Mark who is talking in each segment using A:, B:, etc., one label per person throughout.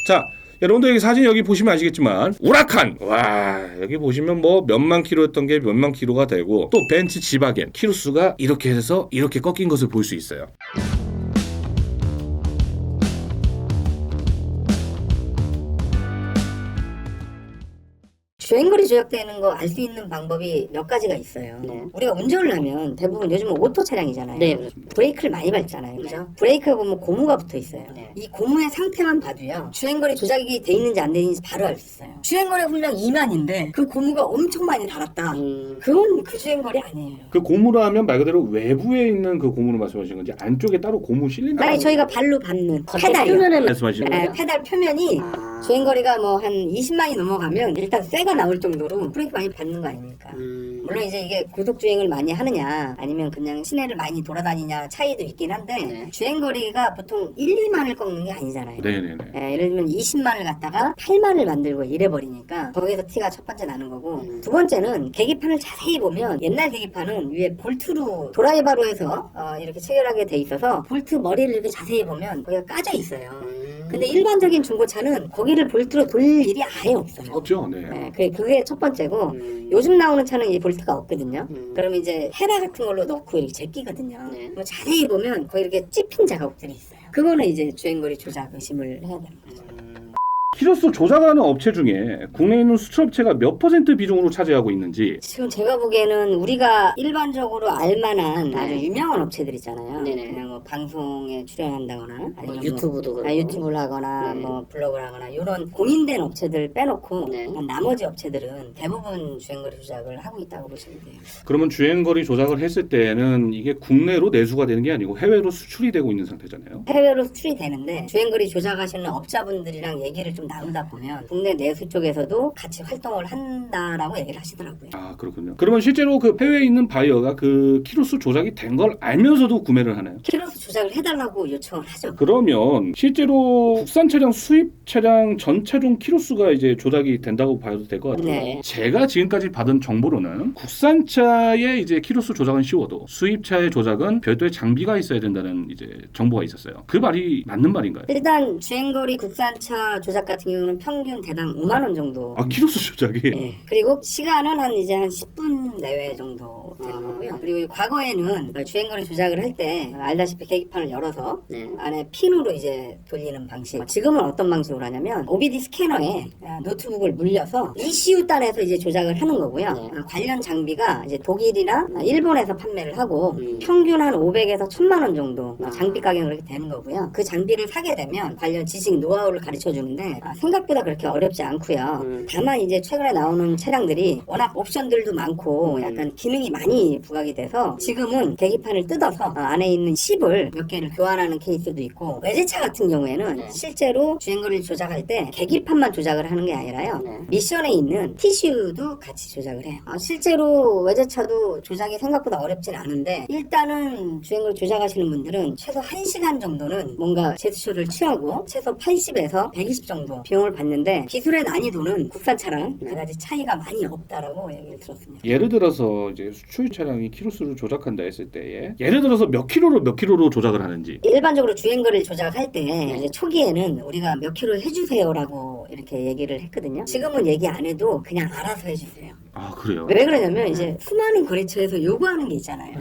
A: 자, 여러분들 여기 사진 여기 보시면 아시겠지만 오락한 와 여기 보시면 뭐 몇만 킬로였던 게 몇만 킬로가 되고 또 벤츠 지바겐 키로수가 이렇게 해서 이렇게 꺾인 것을 볼 수 있어요.
B: 주행거리 조작되는 거 알 수 있는 방법이 몇 가지가 있어요. 우리가 운전을 하면 대부분 요즘은 오토 차량이잖아요.
C: 네.
B: 브레이크를 많이 밟잖아요. 그죠? 브레이크에 보면 고무가 붙어 있어요. 이 고무의 상태만 봐도요. 주행거리 조작이 돼 있는지 안 돼 있는지 바로 알 수 있어요. 주행거리 분량 2만인데 그 고무가 엄청 많이 달았다. 그건 그 주행거리 아니에요.
A: 그 고무라 하면 말 그대로 외부에 있는 그 고무를 말씀하시는 건지 안쪽에 따로 고무 실린다.
B: 아니 저희가 발로 밟는
C: 겉에
B: 페달이요.
C: 표면에
A: 말씀하시는 거예요?
B: 페달 표면이 주행거리가 뭐 한 20만이 넘어가면 일단 쇠가 나올 정도로 브레이크 많이 밟는 거 아닙니까? 물론 이제 이게 고속 주행을 많이 하느냐 아니면 그냥 시내를 많이 돌아다니냐 차이도 있긴 한데 주행거리가 보통 1, 2만을 꺾는 게 아니잖아요.
A: 네네네.
B: 예를 들면 20만을 갖다가 8만을 만들고 이래버리니까 거기서 티가 첫 번째 나는 거고 두 번째는 계기판을 자세히 보면 옛날 계기판은 위에 볼트로 도라이바로 해서 이렇게 체결하게 돼 있어서 볼트 머리를 이렇게 자세히 보면 거기가 까져 있어요. 근데 일반적인 중고차는 거기를 볼트로 돌릴 일이 아예 없어요.
A: 없죠. 네.
B: 그게 첫 번째고 요즘 나오는 차는 이 볼트가 없거든요. 그러면 이제 헤라 같은 걸로 넣고 이렇게 제끼거든요. 뭐 자세히 보면 거기 이렇게 찝힌 자국들이 있어요. 그거는 이제 주행거리 조작 의심을 해야 되는 거죠.
A: 키로수 조작하는 업체 중에 국내에 있는 수출업체가 몇 % 비중으로 차지하고 있는지.
B: 지금 제가 보기에는 우리가 일반적으로 알만한 아주 유명한 업체들 있잖아요. 그냥 뭐 방송에 출연한다거나 아니면
C: 유튜브도 그렇고.
B: 유튜브를 하거나 뭐 블로그를 하거나 이런 공인된 업체들 빼놓고 나머지 업체들은 대부분 주행거리 조작을 하고 있다고 보시면 돼요.
A: 그러면 주행거리 조작을 했을 때는 이게 국내로 내수가 되는 게 아니고 해외로 수출이 되고 있는 상태잖아요.
B: 해외로 수출이 되는데 주행거리 조작하시는 업자분들이랑 얘기를 좀 나누다 보면 국내 내수 쪽에서도 같이 활동을 한다라고 얘기를 하시더라고요.
A: 아 그렇군요. 그러면 실제로 그 해외에 있는 바이어가 그 키로수 조작이 된 걸 알면서도 구매를 하나요?
B: 키로수 조작을 해달라고 요청을 하죠.
A: 그러면 실제로 국산 차량, 수입 차량 전체종 키로수가 이제 조작이 된다고 봐도 될 것 같아요.
B: 네.
A: 제가 지금까지 받은 정보로는 국산차의 이제 키로수 조작은 쉬워도 수입차의 조작은 별도의 장비가 있어야 된다는 이제 정보가 있었어요. 그 말이 맞는 말인가요?
B: 일단 주행거리 국산차 조작 같은 경우는 평균 대당 5만 원 정도.
A: 아 키로수 조작이?
B: 네. 그리고 시간은 한 이제 한 10분 내외 정도 되는 거고요. 그리고 과거에는 주행거리 조작을 할 때 알다시피 계기판을 열어서 안에 핀으로 이제 돌리는 방식. 지금은 어떤 방식으로 하냐면 OBD 스캐너에 노트북을 물려서 ECU 단에서 이제 조작을 하는 거고요. 관련 장비가 이제 독일이나 일본에서 판매를 하고 평균 한 500에서 1000만 원 정도 장비 가격이 그렇게 되는 거고요. 그 장비를 사게 되면 관련 지식 노하우를 가르쳐 주는데 생각보다 그렇게 어렵지 않고요. 다만 이제 최근에 나오는 차량들이 워낙 옵션들도 많고 약간 기능이 많이 부각이 돼서 지금은 계기판을 뜯어서 안에 있는 칩을 몇 개를 교환하는 케이스도 있고 외제차 같은 경우에는 실제로 주행거리를 조작할 때 계기판만 조작을 하는 게 아니라요. 미션에 있는 TCU도 같이 조작을 해요. 실제로 외제차도 조작이 생각보다 어렵진 않은데 일단은 주행거리 조작하시는 분들은 최소 1시간 정도는 뭔가 제스처를 취하고 최소 80에서 120 정도 비용을 받는데 기술의 난이도는 국산차랑 그다지 차이가 많이 없다라고 얘기를 들었습니다.
A: 예를 들어서 이제 수출 차량이 키로수를 조작한다 했을 때에 예를 들어서 몇 킬로로 조작을 하는지.
B: 일반적으로 주행거리를 조작할 때 이제 초기에는 우리가 몇 킬로 해주세요라고 이렇게 얘기를 했거든요. 지금은 얘기 안 해도 그냥 알아서 해주세요.
A: 아 그래요?
B: 왜 그러냐면 이제 수많은 거래처에서 요구하는 게 있잖아요.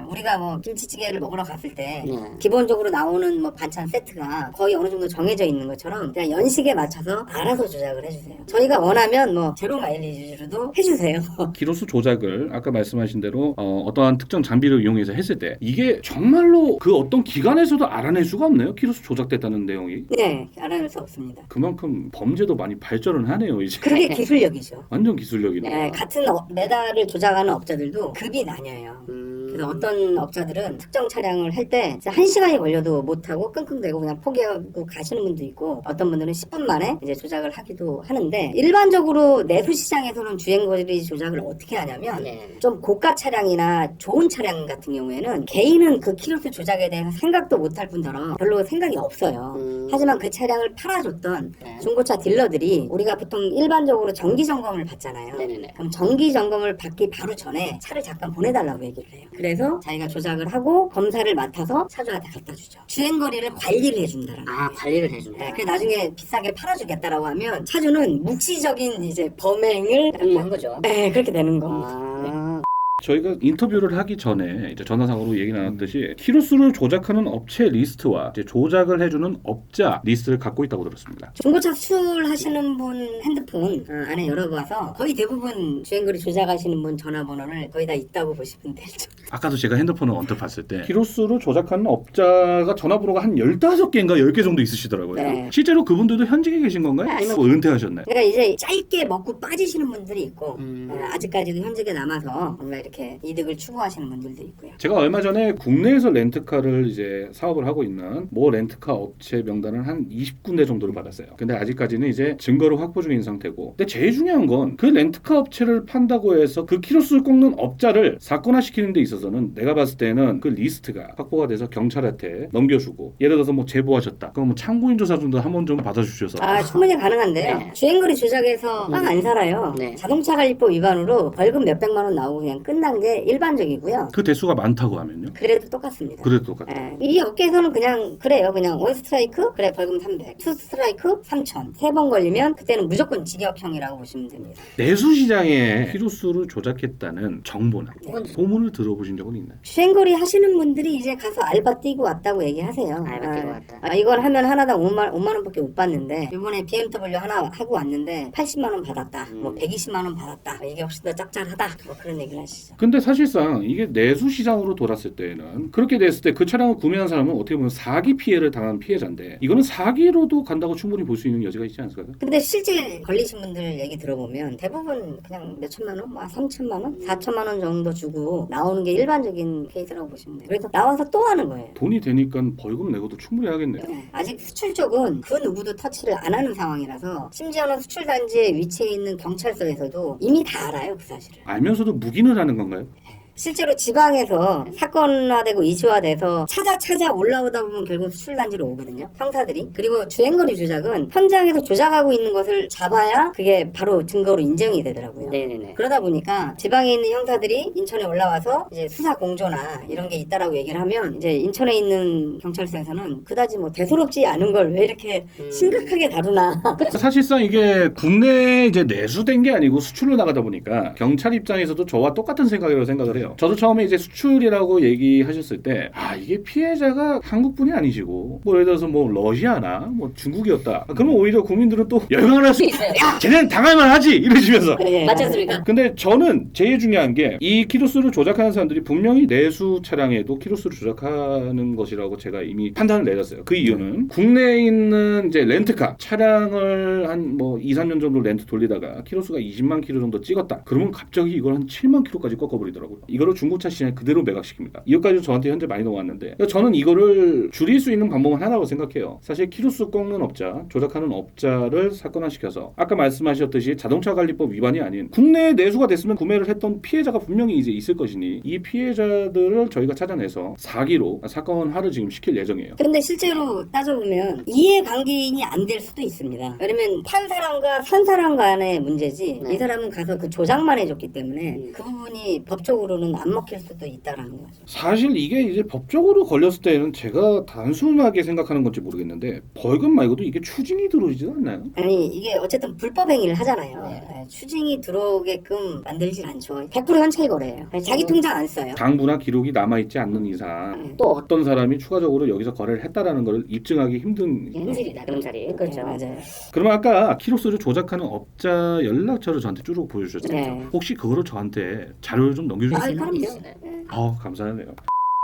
B: 우리가 뭐 김치찌개를 먹으러 갔을 때 기본적으로 나오는 뭐 반찬 세트가 거의 어느 정도 정해져 있는 것처럼 그냥 연식에 맞춰서 알아서 조작을 해주세요. 저희가 원하면 뭐 제로 마일리지로도 해주세요.
A: 키로수 조작을 아까 말씀하신 대로 어떠한 특정 장비를 이용해서 했을 때 이게 정말로 그 어떤 기관에서도 알아낼 수가 없네요. 키로수 조작됐다는 내용이.
B: 네, 알아낼 수 없습니다.
A: 그만큼 범죄도 많이 발전을 하네요. 이제.
B: 그게 기술력이죠.
A: 완전 기술력이네요.
B: 같은 메달을 조작하는 업자들도 급이 나뉘어요. 그래서 어떤 업자들은 특정 차량을 할 때 1시간이 걸려도 못하고 끙끙대고 그냥 포기하고 가시는 분도 있고 어떤 분들은 10분 만에 이제 조작을 하기도 하는데 일반적으로 내수 시장에서는 주행거리 조작을 어떻게 하냐면 좀 고가 차량이나 좋은 차량 같은 경우에는 개인은 그 키로수 조작에 대해서 생각도 못할 뿐더러 별로 생각이 없어요. 하지만 그 차량을 팔아줬던 중고차 딜러들이 우리가 보통 일반적으로 정기 점검을 받잖아요. 그럼 정기 점검을 받기 바로 전에 차를 잠깐 보내달라고 얘기를 해요. 그래야 집에서 자기가 조작을 하고 검사를 맡아서 차주한테 갖다 주죠. 주행거리를 관리를 해준다라는.
C: 관리를 해준다.
B: 네, 그래서 나중에 비싸게 팔아주겠다라고 하면 차주는 묵시적인 이제 범행을
C: 한 거죠.
B: 네, 그렇게 되는 겁니다.
A: 저희가 인터뷰를 하기 전에 이제 전화상으로 얘기 나눴듯이 키로수를 조작하는 업체 리스트와 이제 조작을 해주는 업자 리스트를 갖고 있다고 들었습니다.
B: 중고차 수출하시는 분 핸드폰 안에 열어봐서 거의 대부분 주행거리 조작하시는 분 전화번호를 거의 다 있다고 보시면 되죠.
A: 아까도 제가 핸드폰을 언뜻 봤을 때 키로수를 조작하는 업자가 전화번호가 한 15개인가 10개 정도 있으시더라고요.
B: 네.
A: 실제로 그분들도 현직에 계신 건가요?
B: 아니면
A: 뭐 은퇴하셨나요?
B: 그러니까 이제 짧게 먹고 빠지시는 분들이 있고 아직까지도 현직에 남아서 뭔가 이렇게 이득을 추구하시는 분들도 있고요.
A: 제가 얼마 전에 국내에서 렌트카를 이제 사업을 하고 있는 모 렌트카 업체 명단을 한 20군데 정도를 받았어요. 근데 아직까지는 이제 증거를 확보 중인 상태고, 근데 제일 중요한 건 그 렌트카 업체를 판다고 해서 그 키로수를 꺾는 업자를 사건화시키는 데 있어서는 내가 봤을 때는 그 리스트가 확보가 돼서 경찰한테 넘겨주고, 예를 들어서 뭐 제보하셨다, 그럼 뭐 참고인 조사 정도 한 번 좀 받아주셔서.
B: 충분히 가능한데요.
C: 네.
B: 주행거리 조작에서 빵 안 살아요.
C: 네.
B: 자동차관리법 위반으로 벌금 몇백만 원 나오고 그냥 끝난 게 일반적이고요.
A: 그 대수가 많다고 하면요?
B: 그래도 똑같습니다.
A: 그래도 똑같아요.
B: 이 업계에서는 그냥 그래요. 그냥 원 스트라이크 그래 벌금 300, 투 스트라이크 3,000. 3번 걸리면 그때는 무조건 징역형이라고 보시면 됩니다.
A: 내수시장에 키로수를 조작했다는 정보나 소문을 들어보신 적은 있나요?
B: 주행거리 하시는 분들이 이제 가서 알바 뛰고 왔다고 얘기하세요.
C: 알바 뛰고 왔다.
B: 이걸 하면 하나당 5만 원밖에 못 받는데 이번에 BMW 하나 하고 왔는데 80만 원 받았다. 뭐 120만 원 받았다. 이게 훨씬 더 짭짤하다. 뭐 그런 얘기를 하시죠.
A: 근데 사실상 이게 내수시장으로 돌았을 때는, 그렇게 됐을 때 그 차량을 구매한 사람은 어떻게 보면 사기 피해를 당한 피해자인데, 이거는 사기로도 간다고 충분히 볼 수 있는 여지가 있지 않을까요?
B: 근데 실제 걸리신 분들 얘기 들어보면 대부분 그냥 몇 천만 원, 뭐 3천만 원, 4천만 원 정도 주고 나오는 게 일반적인 케이스라고 보시면 돼요. 그래서 나와서 또 하는 거예요.
A: 돈이 되니까 벌금 내고도 충분히 하겠네요.
B: 아직 수출 쪽은 그 누구도 터치를 안 하는 상황이라서, 심지어는 수출 단지에 위치해 있는 경찰서에서도 이미 다 알아요, 그 사실을.
A: 알면서도 묵인을 하는 건가요?
B: 실제로 지방에서 사건화되고 이슈화돼서 찾아 올라오다 보면 결국 수출단지로 오거든요. 형사들이. 그리고 주행거리 조작은 현장에서 조작하고 있는 것을 잡아야 그게 바로 증거로 인정이 되더라고요.
C: 네네네.
B: 그러다 보니까 지방에 있는 형사들이 인천에 올라와서 이제 수사 공조나 이런 게 있다라고 얘기를 하면, 이제 인천에 있는 경찰서에서는 그다지 뭐 대수롭지 않은 걸 왜 이렇게 심각하게 다루나.
A: 사실상 이게 국내에 이제 내수된 게 아니고 수출로 나가다 보니까 경찰 입장에서도 저와 똑같은 생각이라고 생각을 해요. 저도 처음에 이제 수출이라고 얘기하셨을 때, 이게 피해자가 한국분이 아니시고 뭐 예를 들어서 뭐 러시아나 뭐 중국이었다, 그러면 오히려 국민들은 또 열광을 할 수 있어요. 야, 쟤는 당할만 하지 이러시면서.
C: 맞지 않습니까?
A: 근데 저는 제일 중요한 게 이 키로수를 조작하는 사람들이 분명히 내수 차량에도 키로수를 조작하는 것이라고 제가 이미 판단을 내렸어요. 그 이유는 국내에 있는 이제 렌트카 차량을 한 뭐 2, 3년 정도 렌트 돌리다가 키로수가 20만 킬로 정도 찍었다. 그러면 갑자기 이걸 한 7만 킬로까지 꺾어버리더라고요. 이거를 중고차 시장에 그대로 매각시킵니다. 이것까지 저한테 현재 많이 넘어왔는데, 저는 이거를 줄일 수 있는 방법은 하나라고 생각해요. 사실 키로수 꺾는 업자, 조작하는 업자를 사건화시켜서 아까 말씀하셨듯이 자동차관리법 위반이 아닌 국내에 내수가 됐으면 구매를 했던 피해자가 분명히 이제 있을 것이니, 이 피해자들을 저희가 찾아내서 사기로 사건화를 지금 시킬 예정이에요.
B: 근데 실제로 따져보면 이해관계인이 안 될 수도 있습니다. 왜냐면 판 사람과 산 사람 간의 문제지, 이 사람은 가서 그 조작만 해줬기 때문에 그 부분이 법적으로는 안 먹힐 수도 있다라는 거죠.
A: 사실 이게 이제 법적으로 걸렸을 때는 제가 단순하게 생각하는 건지 모르겠는데, 벌금 말고도 이게 추징이 들어오지 않나요?
B: 아니 이게 어쨌든 불법 행위를 하잖아요. 추징이 들어오게끔 만들질 않죠. 100% 현찰 거래예요. 자기 통장 안 써요.
A: 당부나 기록이 남아있지 않는 이상 또 어떤 사람이 추가적으로 여기서 거래를 했다라는 걸 입증하기 힘든.
C: 현실이다 그런 자리. 그렇죠.
B: 맞아요.
A: 그러면 아까 키로수를 조작하는 업자 연락처를 저한테 쭉 보여주셨잖아요.
B: 네.
A: 혹시 그거를 저한테 자료를 좀 넘겨주실 수 있나요?
B: 그럼요.
A: 감사하네요.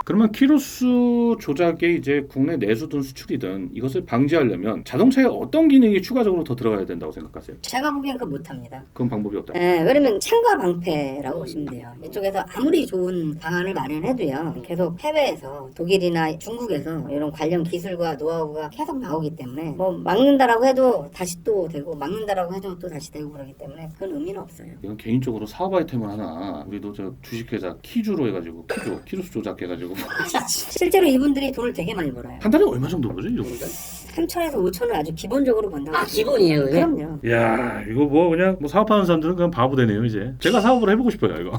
A: 그러면 키로수 조작에 이제 국내 내수든 수출이든 이것을 방지하려면 자동차에 어떤 기능이 추가적으로 더 들어가야 된다고 생각하세요?
B: 제가 보기엔 그거 못합니다.
A: 그건 방법이 없다.
B: 왜냐면 창과 방패라고 보시면 돼요. 이쪽에서 아무리 좋은 방안을 마련해도요, 계속 해외에서 독일이나 중국에서 이런 관련 기술과 노하우가 계속 나오기 때문에, 뭐 막는다라고 해도 다시 또 되고 막는다라고 해도 또 다시 되고 그러기 때문에 그건 의미는 없어요.
A: 이건 개인적으로 사업 아이템을 하나, 우리도 저 주식회사 키주로 해가지고 키로수 조작해가지고
B: 실제로 이분들이 돈을 되게 많이 벌어요.
A: 한 달에 얼마 정도 벌죠, 이 정도?
B: 3천에서 5천을 아주 기본적으로 번다고.
C: 기본이에요, 그게?
B: 그럼요.
A: 야, 이거 뭐 그냥 뭐 사업하는 사람들은 그냥 바보 되네요, 이제. 제가 사업을 해보고 싶어요, 이거.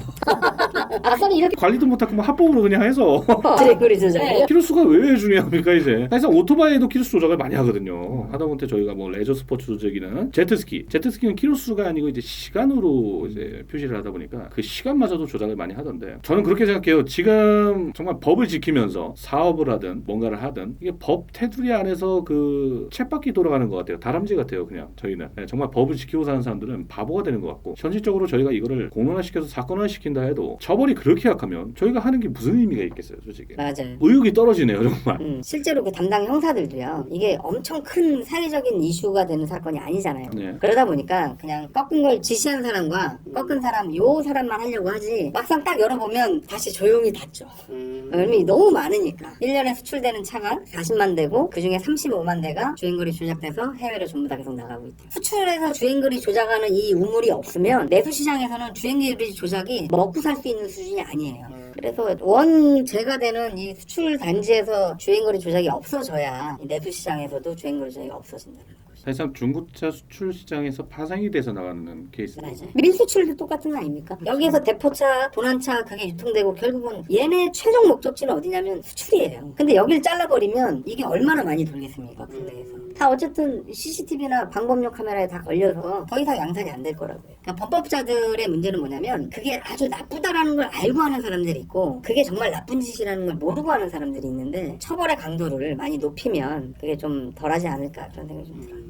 C: 써니 이렇게
A: 관리도 못하고 뭐 합법으로 그냥 해서
B: 주행거리 조작이요?
A: 키로수가 왜 중요합니까 이제? 사실 오토바이도 키로수 조작을 많이 하거든요. 하다못해 저희가 뭐 레저 스포츠 조작이나 제트스키는 키로수가 아니고 이제 시간으로 이제 표시를 하다 보니까 그 시간마저도 조작을 많이 하던데 저는 그렇게 생각해요. 지금 정말 법을 지키면서 사업을 하든 뭔가를 하든 이게 법 테두리 안에서 그 쳇바퀴 돌아가는 것 같아요. 다람쥐 같아요. 그냥 저희는 정말 법을 지키고 사는 사람들은 바보가 되는 것 같고 현실적으로 저희가 이거를 공론화시켜서 사건화시킨다 해도 처벌이 그렇게 약하면 저희가 하는 게 무슨 의미가 있겠어요, 솔직히.
B: 맞아요.
A: 의욕이 떨어지네요, 정말.
B: 실제로 그 담당 형사들도요. 이게 엄청 큰 사회적인 이슈가 되는 사건이 아니잖아요.
A: 네.
B: 그러다 보니까 그냥 꺾은 걸 지시한 사람과 꺾은 사람 요 사람만 하려고 하지 막상 딱 열어보면 다시 조용히 닫죠. 왜냐면 너무 많으니까. 1년에 수출되는 차가 40만 대고 그중에 35만 대가 주행거리 조작돼서 해외로 전부 다 계속 나가고 있다. 수출해서 주행거리 조작하는 이 우물이 없으면 내수시장에서는 주행거리 조작이 먹고 살 수 있는 수준이 아니에요. 그래서 원죄가 되는 이 수출 단지에서 주행거리 조작이 없어져야 이 내수시장에서도 주행거리 조작이 없어진다는 거죠.
A: 사실상 중고차 수출 시장에서 파생이 돼서 나가는 케이스.
B: 맞아요. 밀수출도 똑같은 거 아닙니까? 여기에서 대포차, 도난차 그게 유통되고 결국은 얘네 최종 목적지는 어디냐면 수출이에요. 근데 여길 잘라버리면 이게 얼마나 많이 돌겠습니까? 국내에서. 다 어쨌든 CCTV나 방범용 카메라에 다 걸려서 더 이상 양산이 안 될 거라고요. 그러니까 범법자들의 문제는 뭐냐면 그게 아주 나쁘다라는 걸 알고 하는 사람들이 있고 그게 정말 나쁜 짓이라는 걸 모르고 하는 사람들이 있는데 처벌의 강도를 많이 높이면 그게 좀 덜하지 않을까 그런 생각이 좀 들어요.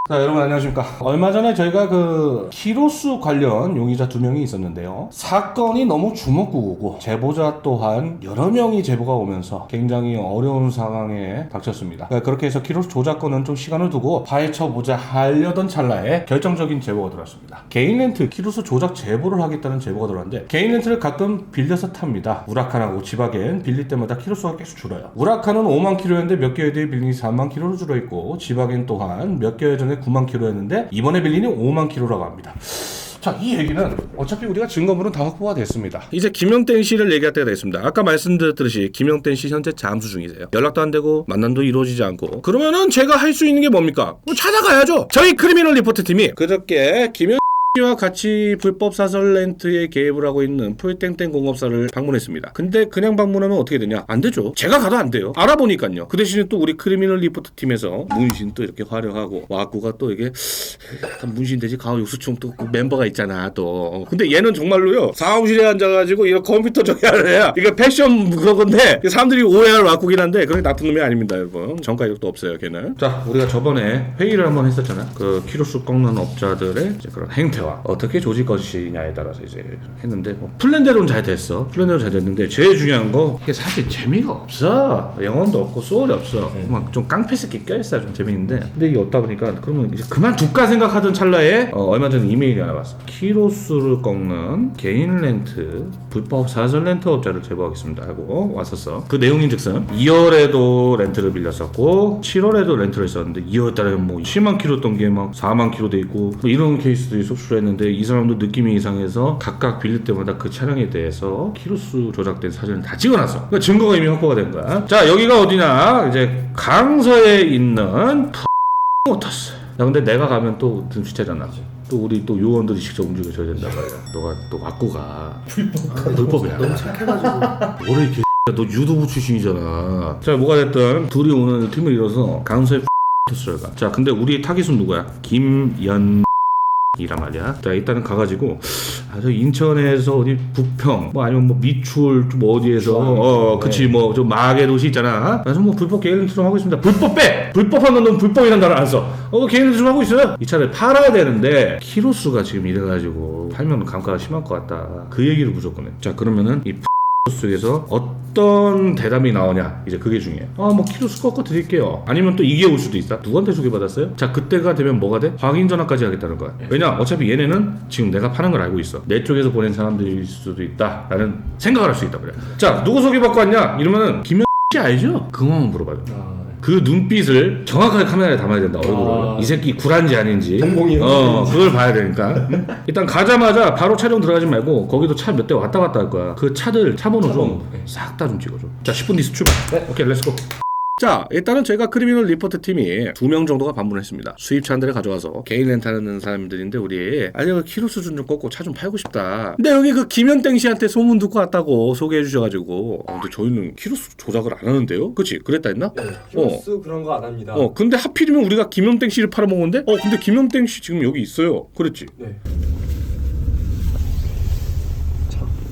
D: 자, 여러분 안녕하십니까. 얼마 전에 저희가 그 키로수 관련 용의자 2명이 있었는데요. 사건이 너무 주먹구구고 제보자 또한 여러 명이 제보가 오면서 굉장히 어려운 상황에 닥쳤습니다. 그렇게 해서 키로수 조작권은 좀 시간을 두고 파헤쳐보자 하려던 찰나에 결정적인 제보가 들어왔습니다. 개인 렌트 키로수 조작 제보를 하겠다는 제보가 들어왔는데 개인 렌트를 가끔 빌려서 탑니다. 우라칸하고 지바겐 빌릴 때마다 키로수가 계속 줄어요. 우라칸은 5만 키로였는데 몇 개월 뒤에 빌리니 4만 키로로 줄어있고 지바겐 또한 몇 개월 전에 9만 킬로였는데 이번에 빌리니 5만 킬로라고 합니다. 자, 이 얘기는 어차피 우리가 증거물은 다 확보가 됐습니다.
A: 이제 김영땡 씨를 얘기할 때가 됐습니다. 아까 말씀드렸듯이 김영땡 씨 현재 잠수 중이세요. 연락도 안 되고 만남도 이루어지지 않고 그러면은 제가 할 수 있는 게 뭡니까? 뭐 찾아가야죠. 저희 크리미널 리포트 팀이 그저께 김영 와 같이 불법 사설 렌트에 개입을 하고 있는 풀땡땡 공업사를 방문했습니다. 근데 그냥 방문하면 어떻게 되냐? 안 되죠. 제가 가도 안 돼요. 알아보니까요. 그 대신에 또 우리 크리미널 리포트 팀에서 문신 또 이렇게 활용하고 와꾸가 또 이게 문신 돼지 가오 육수총 또 그 멤버가 있잖아 또. 근데 얘는 정말로요. 사무실에 앉아가지고 이거 컴퓨터 저기 하래야. 이거 패션 그런 건데 사람들이 오해할 와꾸긴 한데 그렇게 나쁜 놈이 아닙니다, 여러분. 정가 이력도 없어요, 걔는. 자, 우리가 저번에 회의를 한번 했었잖아. 그 키로수 꺾는 업자들의 이제 그런 행태. 어떻게 조질 것이냐에 따라서 이제 했는데 뭐 플랜대로는 잘 됐어. 플랜대로 잘 됐는데 제일 중요한 거 이게 사실 재미가 없어. 영혼도 없고 소울이 없어. 막 좀 깡패 새끼 껴있어야 좀 재밌는데 근데 이게 없다 보니까 그러면 이제 그만둘까 생각하던 찰나에 얼마 전에 이메일이 하나 왔어. 키로수를 꺾는 개인 렌트 불법 사설 렌트 업자를 제보하겠습니다 하고 왔었어. 그 내용인즉슨 2월에도 렌트를 빌렸었고 7월에도 렌트를 했었는데 2월 달에 뭐 10만 킬로였던 게 막 4만 킬로 돼 있고 뭐 이런 케이스들이 속출했는데 이 사람도 느낌이 이상해서 각각 빌릴 때마다 그 차량에 대해서 키로수 조작된 사진을 다 찍어놨어. 그러니까 증거가 이미 확보가 된 거야. 자, 여기가 어디냐? 이제 강서에 있는 모터스. 야, 근데 내가 가면 또 눈치채잖아. 또 우리 또 요원들이 직접 움직여줘야 된단 말이야. 너가 또 와꾸가 불법이야.
E: 너무 착해가지고.
A: 뭐래 이렇게 너 유도부 출신이잖아. 자, 뭐가 됐든 둘이 오늘 팀을 이뤄서 강서에 모터스를 가. 자, 근데 우리 타깃은 누구야? 김연 이란 말이야. 자, 일단은 가가지고 저 인천에서 어디 부평 뭐 아니면 뭐 미추홀 좀 어디에서 그치 뭐 좀 마계 도시 있잖아. 그래서 뭐 불법 개인 렌트를 하고 있습니다. 불법 빼! 불법하면 넌 불법이란 단어 안 써. 개인 렌트 좀 하고 있어요. 이 차를 팔아야 되는데 키로수가 지금 이래가지고 팔면 감가가 심할 것 같다. 그 얘기를 무조건 해. 자, 그러면은 이 속에서 어떤 대답이 나오냐 이제 그게 중요해. 뭐 키로수 꺾어 드릴게요. 아니면 또 이게 올 수도 있다. 누구한테 소개받았어요? 자, 그때가 되면 뭐가 돼? 확인 전화까지 하겠다는 거야. 왜냐, 어차피 얘네는 지금 내가 파는 걸 알고 있어. 내 쪽에서 보낸 사람들일 수도 있다 라는 생각을 할 수 있다 그래. 자, 누구 소개받고 왔냐 이러면은 김현 씨 알죠? 그거만 물어봐요. 그 눈빛을 정확하게 카메라에 담아야 된다. 얼굴을. 이 새끼 굴한지 아닌지.
E: 동공이요.
A: 그걸 봐야 되니까. 일단 가자마자 바로 촬영 들어가지 말고 거기도 차 몇 대 왔다 갔다 할 거야. 그 차들 차 번호 좀 싹 다 좀 찍어줘. 자, 10분 뒤 출발. 오케이, 렛츠고.
D: 자, 일단은 저희가 크리미널 리포트 팀이 2명 정도가 방문했습니다. 수입차 한 대를 가져와서 개인 렌트하는 사람들인데 우리 키로 수준 좀 꺾고 차 좀 팔고 싶다. 근데 여기 그 김현땡 씨한테 소문 듣고 왔다고 소개해 주셔가지고 근데 저희는 키로수 조작을 안 하는데요? 그치? 그랬다 했나?
E: 네, 키로수 그런 거 안 합니다.
D: 근데 하필이면 우리가 김현땡 씨를 팔아먹었는데? 근데 김현땡 씨 지금 여기 있어요. 그랬지?
E: 네.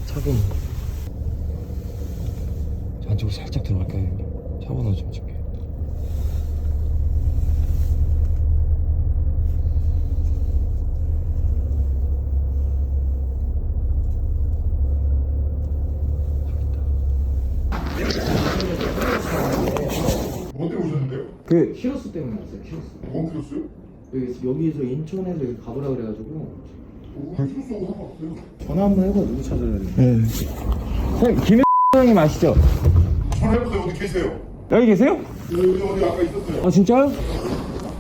E: 차금 안쪽으로 살짝 들어갈까요, 형님? 차번호 좀 줄게요.
F: 뭐 때문에 오셨는데요?
E: 그 키로수 때문에 왔어요. 키로수.
F: 뭔 키로수요?
E: 여기서 인천에서 여기 가보라 그래가지고
F: 키로수하고 상관없어요.
E: 전화 한번 해봐. 누구 찾아야 돼? 네. 선생님 김 형님 아시죠?
F: 전화해보세요. 어디 계세요?
E: 여기 계세요?
F: 여기 어디 아까 있었어요.
E: 아 진짜요?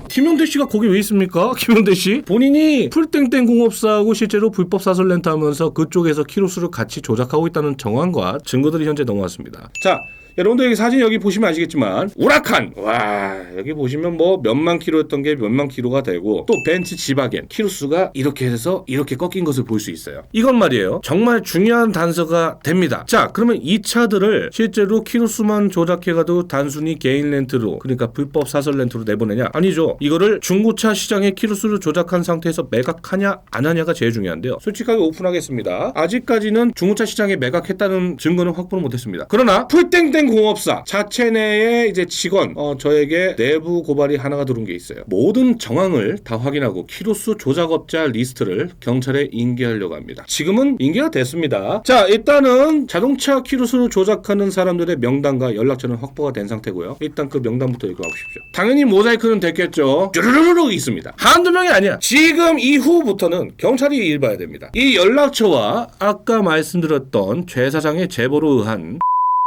D: 김영대 씨가 거기 왜 있습니까? 김영대 씨 본인이 풀땡땡 공업사하고 실제로 불법 사설 렌트하면서 그쪽에서 키로수를 같이 조작하고 있다는 정황과 증거들이 현재 넘어왔습니다. 자, 여러분들 여기 사진 여기 보시면 아시겠지만 우라칸 와 여기 보시면 뭐 몇만 킬로였던 게 몇만 킬로가 되고 또 벤츠 지바겐 키로수가 이렇게 해서 이렇게 꺾인 것을 볼 수 있어요. 이건 말이에요 정말 중요한 단서가 됩니다. 자, 그러면 이 차들을 실제로 키로수만 조작해가도 단순히 개인 렌트로 그러니까 불법 사설 렌트로 내보내냐? 아니죠. 이거를 중고차 시장의 키로수를 조작한 상태에서 매각하냐 안 하냐가 제일 중요한데요. 솔직하게 오픈하겠습니다. 아직까지는 중고차 시장에 매각했다는 증거는 확보를 못했습니다. 그러나 풀땡땡 공업사 자체 내에 이제 직원 저에게 내부 고발이 하나가 들어온 게 있어요. 모든 정황을 다 확인하고 키로수 조작업자 리스트를 경찰에 인계하려고 합니다. 지금은 인계가 됐습니다. 자, 일단은 자동차 키로수를 조작하는 사람들의 명단과 연락처는 확보가 된 상태고요. 일단 그 명단부터 읽어 보십시오. 당연히 모자이크는 됐겠죠. 쭈르르르 있습니다. 한두 명이 아니야. 지금 이후부터는 경찰이 일봐야 됩니다. 이 연락처와 아까 말씀드렸던 최 사장의 제보로 의한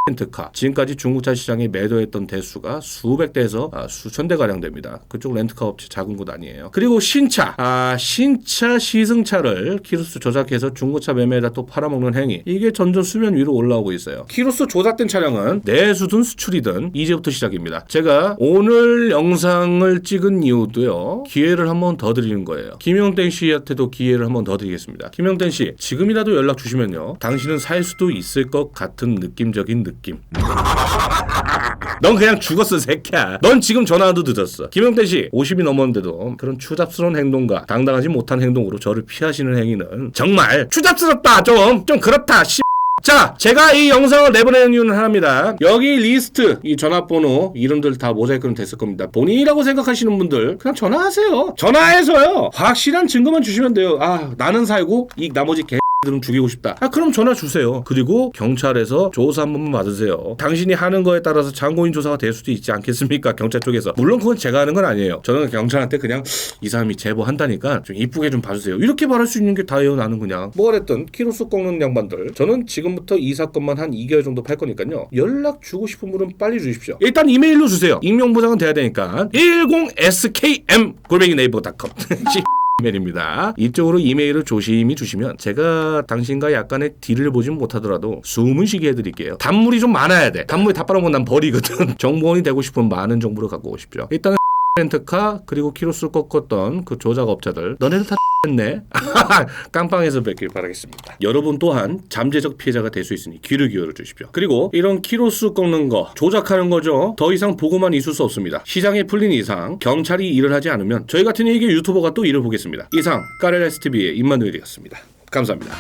D: 렌트카 지금까지 중고차 시장에 매도했던 대수가 수백 대에서 수천 대 가량 됩니다. 그쪽 렌트카 업체 작은 곳 아니에요. 그리고 신차 시승차를 키로수 조작해서 중고차 매매에다 또 팔아먹는 행위 이게 점점 수면 위로 올라오고 있어요. 키로수 조작된 차량은 내수든 수출이든 이제부터 시작입니다. 제가 오늘 영상을 찍은 이유도요 기회를 한번 더 드리는 거예요. 김영땡 씨한테도 기회를 한번 더 드리겠습니다. 김영땡 씨 지금이라도 연락 주시면요 당신은 살 수도 있을 것 같은 느낌적인 느낌. 넌 그냥 죽었어 새끼야. 넌 지금 전화도 늦었어. 김영태 씨 50이 넘었는데도 그런 추잡스러운 행동과 당당하지 못한 행동으로 저를 피하시는 행위는 정말 추잡스럽다. 좀 그렇다. 자, 제가 이 영상을 내보내는 이유는 하나입니다. 여기 리스트, 이 전화번호, 이름들 다 모자이크는 됐을 겁니다. 본인이라고 생각하시는 분들 그냥 전화하세요. 전화해서요 확실한 증거만 주시면 돼요. 나는 살고 이 나머지 들은 죽이고 싶다. 그럼 전화 주세요. 그리고 경찰에서 조사 한 번만 받으세요. 당신이 하는 거에 따라서 참고인 조사가 될 수도 있지 않겠습니까? 경찰 쪽에서. 물론 그건 제가 하는 건 아니에요. 저는 경찰한테 그냥 이 사람이 제보한다니까 좀 이쁘게 좀 봐주세요. 이렇게 말할 수 있는 게 다예요. 나는 그냥. 뭐가 됐든 키로수 꺾는 양반들 저는 지금부터 이 사건만 한 2개월 정도 팔 거니까요. 연락 주고 싶은 분은 빨리 주십시오. 일단 이메일로 주세요. 익명 보장은 돼야 되니까 10skm@naver.com 이메일입니다. 이쪽으로 이메일을 조심히 주시면 제가 당신과 약간의 딜을 보진 못하더라도 숨은 쉬게 해드릴게요. 단물이 좀 많아야 돼. 단물이 다 빨아먹으면 난 버리거든. 정보원이 되고 싶으면 많은 정보를 갖고 오십시오. 일단은 렌트카 그리고 키로수 꺾었던 그 조작업자들 너네들 다 했네. 깜빵에서 뵙길 바라겠습니다. 여러분 또한 잠재적 피해자가 될 수 있으니 귀를 기울여 주십시오. 그리고 이런 키로수 꺾는 거 조작하는 거죠. 더 이상 보고만 있을 수 없습니다. 시장에 풀린 이상 경찰이 일을 하지 않으면 저희 같은 이게 유튜버가 또 일을 보겠습니다. 이상 까렐레스 TV의 임만우일이었습니다. 감사합니다.